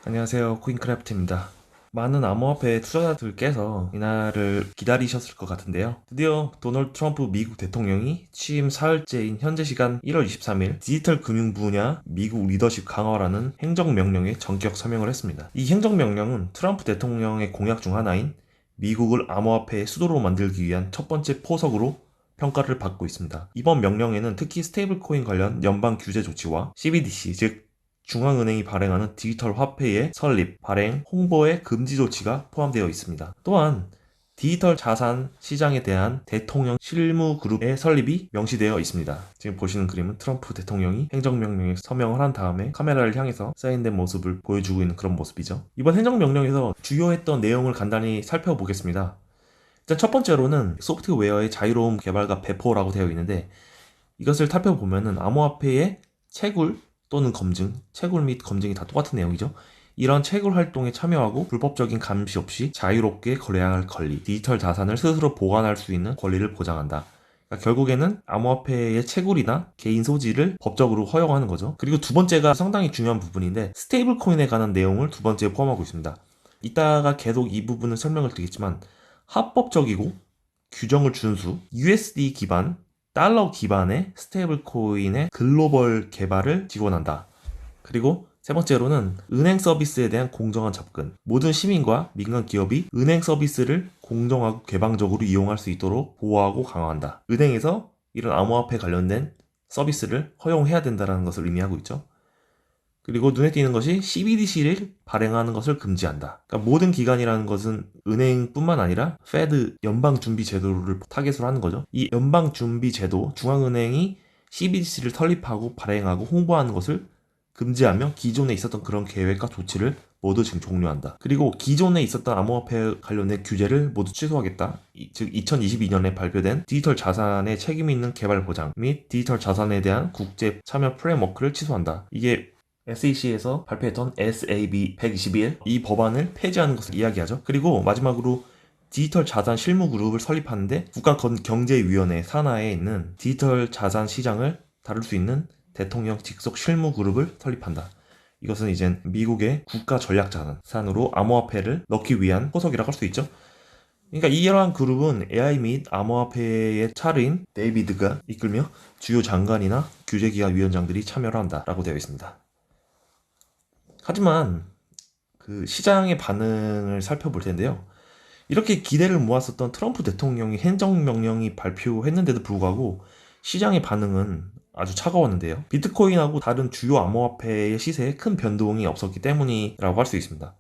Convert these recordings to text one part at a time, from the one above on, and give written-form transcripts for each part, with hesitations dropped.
안녕하세요. 코인크래프트입니다. 많은 암호화폐 투자자들께서 이날을 기다리셨을 것 같은데요. 드디어 도널드 트럼프 미국 대통령이 취임 사흘째인 현재 시간 1월 23일 디지털 금융 분야 미국 리더십 강화라는 행정명령에 전격 서명을 했습니다. 이 행정명령은 트럼프 대통령의 공약 중 하나인 미국을 암호화폐의 수도로 만들기 위한 첫 번째 포석으로 평가를 받고 있습니다. 이번 명령에는 특히 스테이블코인 관련 연방 규제 조치와 CBDC, 즉 중앙은행이 발행하는 디지털 화폐의 설립, 발행, 홍보의 금지 조치가 포함되어 있습니다. 또한 디지털 자산 시장에 대한 대통령 실무 그룹의 설립이 명시되어 있습니다. 지금 보시는 그림은 트럼프 대통령이 행정명령에 서명을 한 다음에 카메라를 향해서 사인된 모습을 보여주고 있는 그런 모습이죠. 이번 행정명령에서 주요했던 내용을 간단히 살펴보겠습니다. 일단 첫 번째로는 소프트웨어의 자유로운 개발과 배포라고 되어 있는데, 이것을 살펴보면은 암호화폐의 채굴 또는 검증, 채굴 및 검증이 다 똑같은 내용이죠. 이런 채굴 활동에 참여하고 불법적인 감시 없이 자유롭게 거래할 권리, 디지털 자산을 스스로 보관할 수 있는 권리를 보장한다. 그러니까 결국에는 암호화폐의 채굴이나 개인 소지를 법적으로 허용하는 거죠. 그리고 두 번째가 상당히 중요한 부분인데, 스테이블 코인에 관한 내용을 두 번째에 포함하고 있습니다. 이따가 계속 이 부분을 설명을 드리겠지만, 합법적이고 규정을 준수, USD 기반, 달러 기반의 스테이블 코인의 글로벌 개발을 지원한다. 그리고 세 번째로는 은행 서비스에 대한 공정한 접근. 모든 시민과 민간 기업이 은행 서비스를 공정하고 개방적으로 이용할 수 있도록 보호하고 강화한다. 은행에서 이런 암호화폐 관련된 서비스를 허용해야 된다는 것을 의미하고 있죠. 그리고 눈에 띄는 것이 CBDC를 발행하는 것을 금지한다. 그러니까 모든 기관이라는 것은 은행뿐만 아니라 페드 연방준비제도를 타겟으로 하는 거죠. 이 연방준비제도, 중앙은행이 CBDC를 설립하고 발행하고 홍보하는 것을 금지하며 기존에 있었던 그런 계획과 조치를 모두 지금 종료한다. 그리고 기존에 있었던 암호화폐 관련된 규제를 모두 취소하겠다. 즉 2022년에 발표된 디지털 자산의 책임 있는 개발 보장 및 디지털 자산에 대한 국제 참여 프레임워크를 취소한다. 이게 SEC에서 발표했던 SAB 121, 이 법안을 폐지하는 것을 이야기하죠. 그리고 마지막으로 디지털 자산 실무 그룹을 설립하는데 국가경제위원회 산하에 있는 디지털 자산 시장을 다룰 수 있는 대통령 직속 실무 그룹을 설립한다. 이것은 이제 미국의 국가 전략 자산으로 암호화폐를 넣기 위한 포석이라고 할 수 있죠. 그러니까 이러한 그룹은 AI 및 암호화폐의 차르인 데이비드가 이끌며 주요 장관이나 규제기관 위원장들이 참여를 한다라고 되어 있습니다. 하지만 그 시장의 반응을 살펴볼 텐데요. 이렇게 기대를 모았었던 트럼프 대통령이 행정명령이 발표했는데도 불구하고 시장의 반응은 아주 차가웠는데요. 비트코인하고 다른 주요 암호화폐의 시세에 큰 변동이 없었기 때문이라고 할 수 있습니다.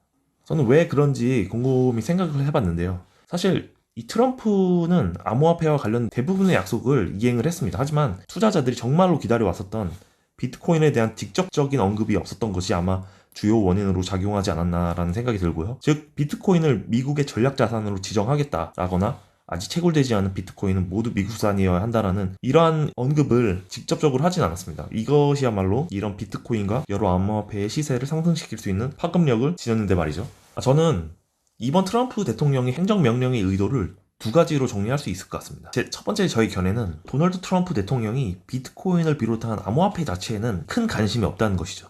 저는 왜 그런지 곰곰이 생각을 해봤는데요. 사실 이 트럼프는 암호화폐와 관련 대부분의 약속을 이행을 했습니다. 하지만 투자자들이 정말로 기다려왔었던 비트코인에 대한 직접적인 언급이 없었던 것이 아마 주요 원인으로 작용하지 않았나라는 생각이 들고요. 즉 비트코인을 미국의 전략 자산으로 지정하겠다라거나 아직 채굴되지 않은 비트코인은 모두 미국산이어야 한다라는 이러한 언급을 직접적으로 하진 않았습니다. 이것이야말로 이런 비트코인과 여러 암호화폐의 시세를 상승시킬 수 있는 파급력을 지녔는데 말이죠. 저는 이번 트럼프 대통령의 행정명령의 의도를 두 가지로 정리할 수 있을 것 같습니다. 첫 번째 저희 견해는 도널드 트럼프 대통령이 비트코인을 비롯한 암호화폐 자체에는 큰 관심이 없다는 것이죠.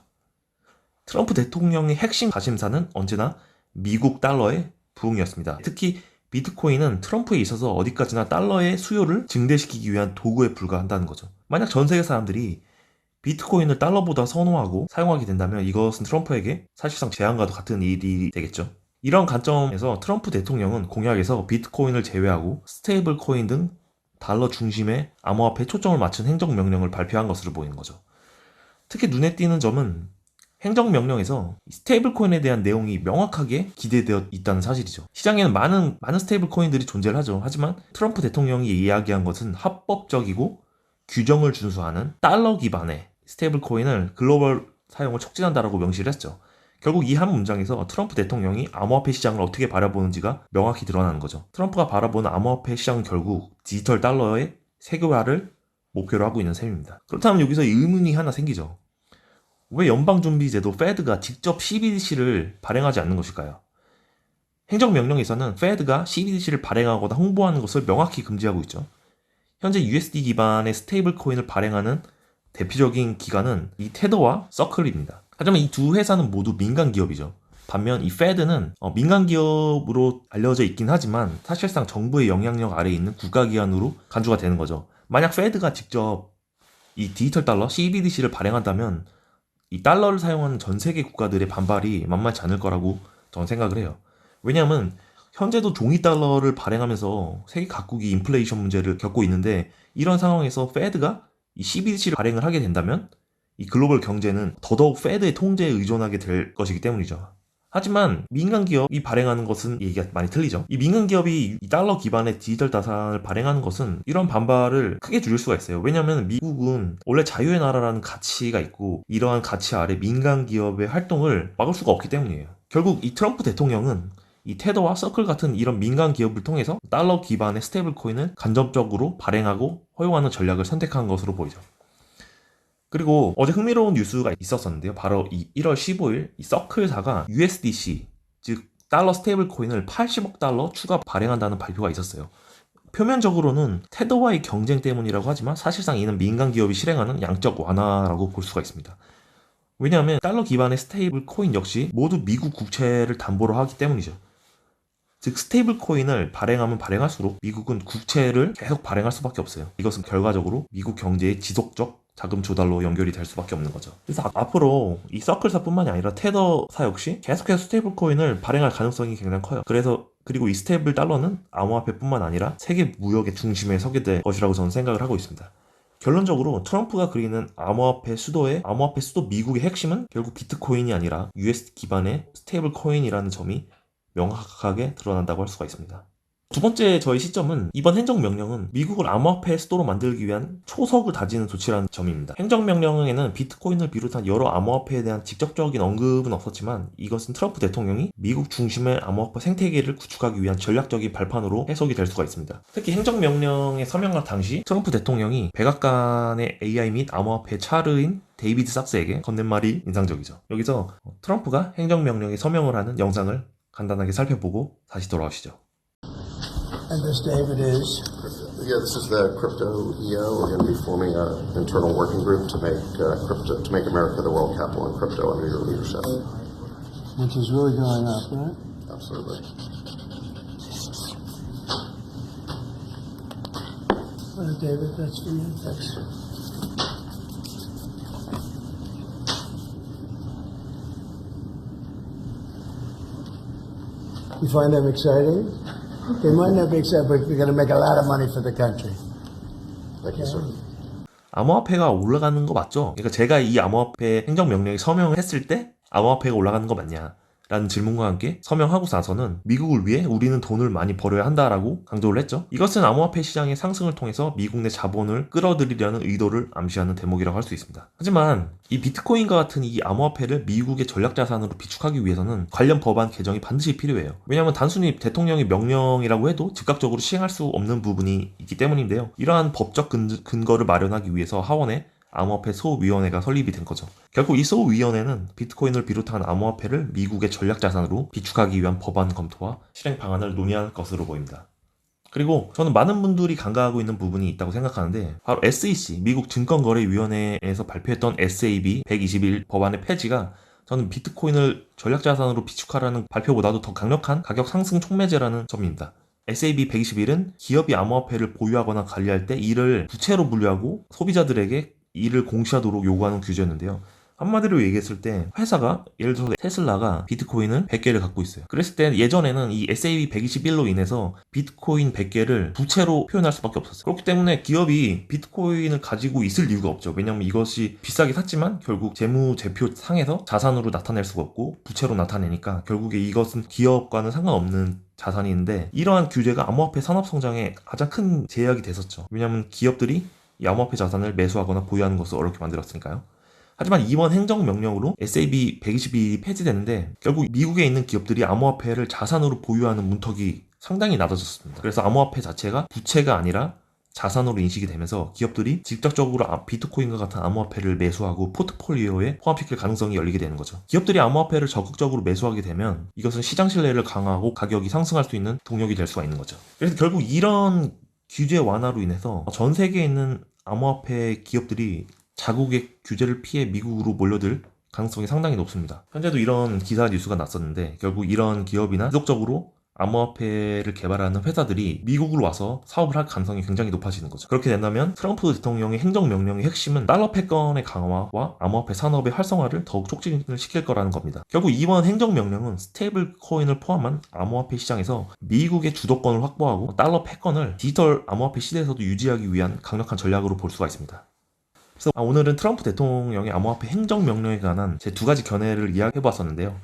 트럼프 대통령의 핵심 관심사는 언제나 미국 달러의 부흥이었습니다. 특히 비트코인은 트럼프에 있어서 어디까지나 달러의 수요를 증대시키기 위한 도구에 불과한다는 거죠. 만약 전 세계 사람들이 비트코인을 달러보다 선호하고 사용하게 된다면 이것은 트럼프에게 사실상 재앙과도 같은 일이 되겠죠. 이런 관점에서 트럼프 대통령은 공약에서 비트코인을 제외하고 스테이블 코인 등 달러 중심의 암호화폐에 초점을 맞춘 행정명령을 발표한 것으로 보이는 거죠. 특히 눈에 띄는 점은 행정명령에서 스테이블 코인에 대한 내용이 명확하게 기재되어 있다는 사실이죠. 시장에는 많은 스테이블 코인들이 존재를 하죠. 하지만 트럼프 대통령이 이야기한 것은 합법적이고 규정을 준수하는 달러 기반의 스테이블 코인을 글로벌 사용을 촉진한다라고 명시를 했죠. 결국 이 한 문장에서 트럼프 대통령이 암호화폐 시장을 어떻게 바라보는지가 명확히 드러나는 거죠. 트럼프가 바라보는 암호화폐 시장은 결국 디지털 달러의 세계화를 목표로 하고 있는 셈입니다. 그렇다면 여기서 의문이 하나 생기죠. 왜 연방준비제도 페드가 직접 CBDC를 발행하지 않는 것일까요? 행정명령에서는 페드가 CBDC를 발행하거나 홍보하는 것을 명확히 금지하고 있죠. 현재 USD 기반의 스테이블 코인을 발행하는 대표적인 기관은 이 테더와 서클입니다. 하지만 이 두 회사는 모두 민간 기업이죠. 반면 이 페드는 민간 기업으로 알려져 있긴 하지만 사실상 정부의 영향력 아래에 있는 국가기관으로 간주가 되는 거죠. 만약 페드가 직접 이 디지털 달러 CBDC를 발행한다면 이 달러를 사용하는 전 세계 국가들의 반발이 만만치 않을 거라고 저는 생각을 해요. 왜냐하면 현재도 종이 달러를 발행하면서 세계 각국이 인플레이션 문제를 겪고 있는데, 이런 상황에서 페드가 이 CBDC를 발행을 하게 된다면 이 글로벌 경제는 더더욱 페드의 통제에 의존하게 될 것이기 때문이죠. 하지만 민간 기업이 발행하는 것은 얘기가 많이 틀리죠. 이 민간 기업이 이 달러 기반의 디지털 자산을 발행하는 것은 이런 반발을 크게 줄일 수가 있어요. 왜냐하면 미국은 원래 자유의 나라라는 가치가 있고, 이러한 가치 아래 민간 기업의 활동을 막을 수가 없기 때문이에요. 결국 이 트럼프 대통령은 이 테더와 서클 같은 이런 민간 기업을 통해서 달러 기반의 스테이블 코인을 간접적으로 발행하고 허용하는 전략을 선택한 것으로 보이죠. 그리고 어제 흥미로운 뉴스가 있었었는데요. 바로 이 1월 15일 이 서클사가 USDC, 즉 달러 스테이블 코인을 80억 달러 추가 발행한다는 발표가 있었어요. 표면적으로는 테더와의 경쟁 때문이라고 하지만 사실상 이는 민간 기업이 실행하는 양적 완화라고 볼 수가 있습니다. 왜냐하면 달러 기반의 스테이블 코인 역시 모두 미국 국채를 담보로 하기 때문이죠. 즉 스테이블 코인을 발행하면 발행할수록 미국은 국채를 계속 발행할 수밖에 없어요. 이것은 결과적으로 미국 경제의 지속적 자금 조달로 연결이 될 수밖에 없는 거죠. 그래서 앞으로 이 서클사뿐만이 아니라 테더사 역시 계속해서 스테이블 코인을 발행할 가능성이 굉장히 커요. 그리고 이 스테이블 달러는 암호화폐뿐만 아니라 세계 무역의 중심에 서게 될 것이라고 저는 생각을 하고 있습니다. 결론적으로 트럼프가 그리는 암호화폐 수도 미국의 핵심은 결국 비트코인이 아니라 US 기반의 스테이블 코인이라는 점이 명확하게 드러난다고 할 수가 있습니다. 두 번째 저희 시점은 이번 행정명령은 미국을 암호화폐 수도로 만들기 위한 초석을 다지는 조치라는 점입니다. 행정명령에는 비트코인을 비롯한 여러 암호화폐에 대한 직접적인 언급은 없었지만, 이것은 트럼프 대통령이 미국 중심의 암호화폐 생태계를 구축하기 위한 전략적인 발판으로 해석이 될 수가 있습니다. 특히 행정명령에 서명할 당시 트럼프 대통령이 백악관의 AI 및 암호화폐 차르인 데이비드 삭스에게 건넨 말이 인상적이죠. 여기서 트럼프가 행정명령에 서명을 하는 영상을 간단하게 살펴보고 다시 돌아오시죠. And this, David, is? Yeah, this is the crypto EO. We're going to be forming an internal working group to make America the world capital in crypto under your leadership. Which is really going up, right? Absolutely. All right, David, that's for you. Thanks. You find them exciting? They might not be excited, but we're going to make a lot of money for the country. Thank you, sir. 암호화폐가 올라가는 거 맞죠? 그러니까 제가 이 암호화폐 행정명령에 서명했을 때 암호화폐가 올라가는 거 맞냐? 라는 질문과 함께 서명하고 나서는 미국을 위해 우리는 돈을 많이 벌어야 한다라고 강조를 했죠. 이것은 암호화폐 시장의 상승을 통해서 미국 내 자본을 끌어들이려는 의도를 암시하는 대목이라고 할 수 있습니다. 하지만 이 비트코인과 같은 이 암호화폐를 미국의 전략자산으로 비축하기 위해서는 관련 법안 개정이 반드시 필요해요. 왜냐하면 단순히 대통령의 명령이라고 해도 즉각적으로 시행할 수 없는 부분이 있기 때문인데요. 이러한 법적 근거를 마련하기 위해서 하원에 암호화폐 소위원회가 설립이 된 거죠. 결국 이 소위원회는 비트코인을 비롯한 암호화폐를 미국의 전략자산으로 비축하기 위한 법안 검토와 실행 방안을 논의할 것으로 보입니다. 그리고 저는 많은 분들이 간과하고 있는 부분이 있다고 생각하는데, 바로 SEC, 미국 증권거래위원회에서 발표했던 SAB 121 법안의 폐지가 저는 비트코인을 전략자산으로 비축하라는 발표보다도 더 강력한 가격 상승 촉매제라는 점입니다. SAB 121은 기업이 암호화폐를 보유하거나 관리할 때 이를 부채로 분류하고 소비자들에게 이를 공시하도록 요구하는 규제였는데요. 한마디로 얘기했을 때 회사가, 예를 들어서 테슬라가 비트코인을 100개를 갖고 있어요. 그랬을 때 예전에는 이 SAB 121로 인해서 비트코인 100개를 부채로 표현할 수밖에 없었어요. 그렇기 때문에 기업이 비트코인을 가지고 있을 이유가 없죠. 왜냐하면 이것이 비싸게 샀지만 결국 재무제표 상에서 자산으로 나타낼 수가 없고 부채로 나타내니까 결국에 이것은 기업과는 상관없는 자산인데, 이러한 규제가 암호화폐 산업 성장에 가장 큰 제약이 됐었죠. 왜냐하면 기업들이 이 암호화폐 자산을 매수하거나 보유하는 것을 어렵게 만들었으니까요. 하지만 이번 행정명령으로 SAB 121이 폐지되는데 결국 미국에 있는 기업들이 암호화폐를 자산으로 보유하는 문턱이 상당히 낮아졌습니다. 그래서 암호화폐 자체가 부채가 아니라 자산으로 인식이 되면서 기업들이 직접적으로 비트코인과 같은 암호화폐를 매수하고 포트폴리오에 포함시킬 가능성이 열리게 되는 거죠. 기업들이 암호화폐를 적극적으로 매수하게 되면 이것은 시장 신뢰를 강화하고 가격이 상승할 수 있는 동력이 될 수가 있는 거죠. 그래서 결국 이런 규제 완화로 인해서 전 세계에 있는 암호화폐 기업들이 자국의 규제를 피해 미국으로 몰려들 가능성이 상당히 높습니다. 현재도 이런 기사 뉴스가 났었는데 결국 이런 기업이나 지속적으로 암호화폐를 개발하는 회사들이 미국으로 와서 사업을 할 가능성이 굉장히 높아지는 거죠. 그렇게 된다면 트럼프 대통령의 행정명령의 핵심은 달러 패권의 강화와 암호화폐 산업의 활성화를 더욱 촉진을 시킬 거라는 겁니다. 결국 이번 행정명령은 스테이블 코인을 포함한 암호화폐 시장에서 미국의 주도권을 확보하고 달러 패권을 디지털 암호화폐 시대에서도 유지하기 위한 강력한 전략으로 볼 수가 있습니다. 그래서 오늘은 트럼프 대통령의 암호화폐 행정명령에 관한 제 두 가지 견해를 이야기해봤었는데요.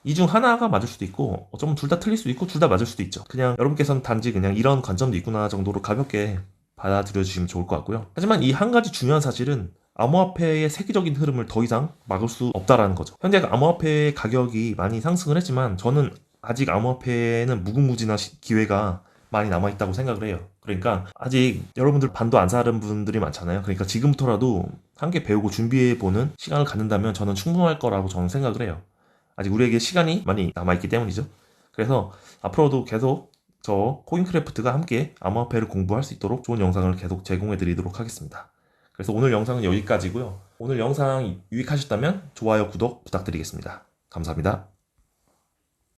이 중 하나가 맞을 수도 있고 어쩌면 둘 다 틀릴 수도 있고 둘 다 맞을 수도 있죠. 그냥 여러분께서는 단지 그냥 이런 관점도 있구나 정도로 가볍게 받아들여 주시면 좋을 것 같고요. 하지만 이 한 가지 중요한 사실은 암호화폐의 세계적인 흐름을 더 이상 막을 수 없다라는 거죠. 현재 암호화폐의 가격이 많이 상승을 했지만 저는 아직 암호화폐는 무궁무진한 기회가 많이 남아있다고 생각을 해요. 그러니까 아직 여러분들 반도 안 사는 분들이 많잖아요. 그러니까 지금부터라도 함께 배우고 준비해보는 시간을 갖는다면 저는 충분할 거라고 저는 생각을 해요. 아직 우리에게 시간이 많이 남아있기 때문이죠. 그래서 앞으로도 계속 저 코인크래프트가 함께 암호화폐를 공부할 수 있도록 좋은 영상을 계속 제공해 드리도록 하겠습니다. 그래서 오늘 영상은 여기까지고요. 오늘 영상 유익하셨다면 좋아요, 구독 부탁드리겠습니다. 감사합니다.